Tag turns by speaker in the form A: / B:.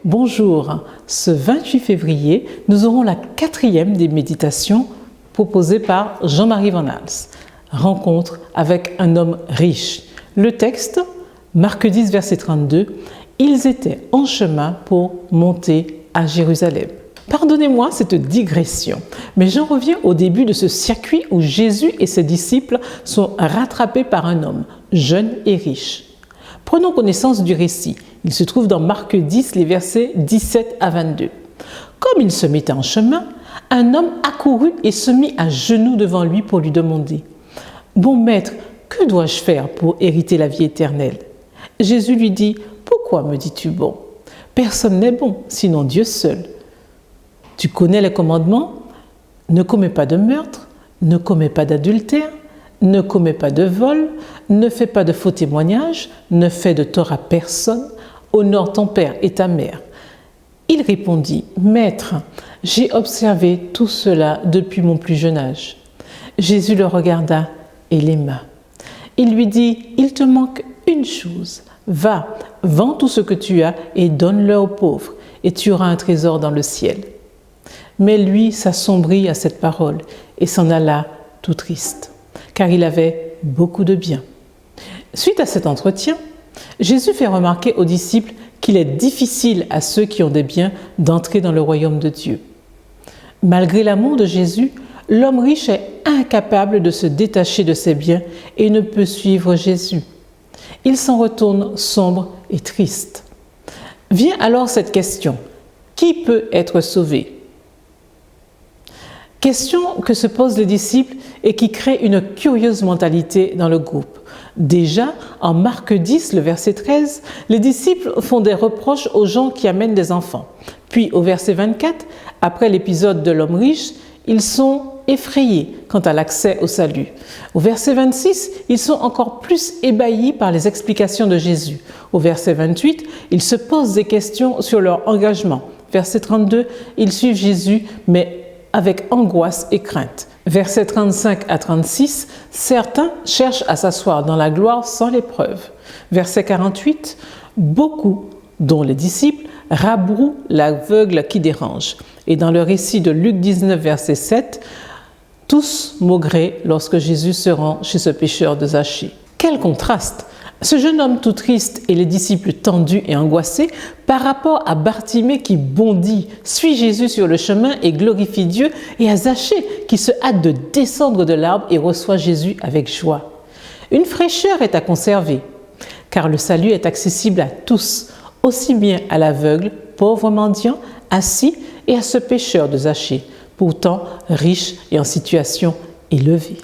A: Bonjour, ce 28 février, nous aurons la 4e des méditations proposées par Jean-Marie Van Hals. Rencontre avec un homme riche. Le texte, Marc 10, verset 32, ils étaient en chemin pour monter à Jérusalem. Pardonnez-moi cette digression, mais j'en reviens au début de ce circuit où Jésus et ses disciples sont rattrapés par un homme, jeune et riche. Prenons connaissance du récit. Il se trouve dans Marc 10, les versets 17 à 22. Comme il se mettait en chemin, un homme accourut et se mit à genoux devant lui pour lui demander « Bon maître, que dois-je faire pour hériter la vie éternelle ?» Jésus lui dit « Pourquoi me dis-tu bon? Personne n'est bon, sinon Dieu seul. Tu connais les commandements? Ne commets pas de meurtre, ne commets pas d'adultère, ne commets pas de vol, ne fais pas de faux témoignages, ne fais de tort à personne, honore ton père et ta mère. » Il répondit, « Maître, j'ai observé tout cela depuis mon plus jeune âge. » Jésus le regarda et l'aima. Il lui dit, « Il te manque une chose. Va, vends tout ce que tu as et donne-le aux pauvres, et tu auras un trésor dans le ciel. » Mais lui s'assombrit à cette parole et s'en alla tout triste, car il avait beaucoup de biens. Suite à cet entretien, Jésus fait remarquer aux disciples qu'il est difficile à ceux qui ont des biens d'entrer dans le royaume de Dieu. Malgré l'amour de Jésus, l'homme riche est incapable de se détacher de ses biens et ne peut suivre Jésus. Il s'en retourne sombre et triste. Vient alors cette question, qui peut être sauvé ? Question que se posent les disciples et qui crée une curieuse mentalité dans le groupe. Déjà, en Marc 10, le verset 13, les disciples font des reproches aux gens qui amènent des enfants. Puis au verset 24, après l'épisode de l'homme riche, ils sont effrayés quant à l'accès au salut. Au verset 26, ils sont encore plus ébahis par les explications de Jésus. Au verset 28, ils se posent des questions sur leur engagement. Verset 32, ils suivent Jésus, mais avec angoisse et crainte. Versets 35 à 36, certains cherchent à s'asseoir dans la gloire sans l'épreuve. Verset 48, beaucoup, dont les disciples, rabrouent l'aveugle qui dérange. Et dans le récit de Luc 19, verset 7, tous maugraient lorsque Jésus se rend chez ce pécheur de Zachée. Quel contraste! Ce jeune homme tout triste et les disciples tendus et angoissés par rapport à Bartimée qui bondit, suit Jésus sur le chemin et glorifie Dieu, et à Zachée qui se hâte de descendre de l'arbre et reçoit Jésus avec joie. Une fraîcheur est à conserver, car le salut est accessible à tous, aussi bien à l'aveugle, pauvre mendiant, assis, et à ce pécheur de Zachée, pourtant riche et en situation élevée.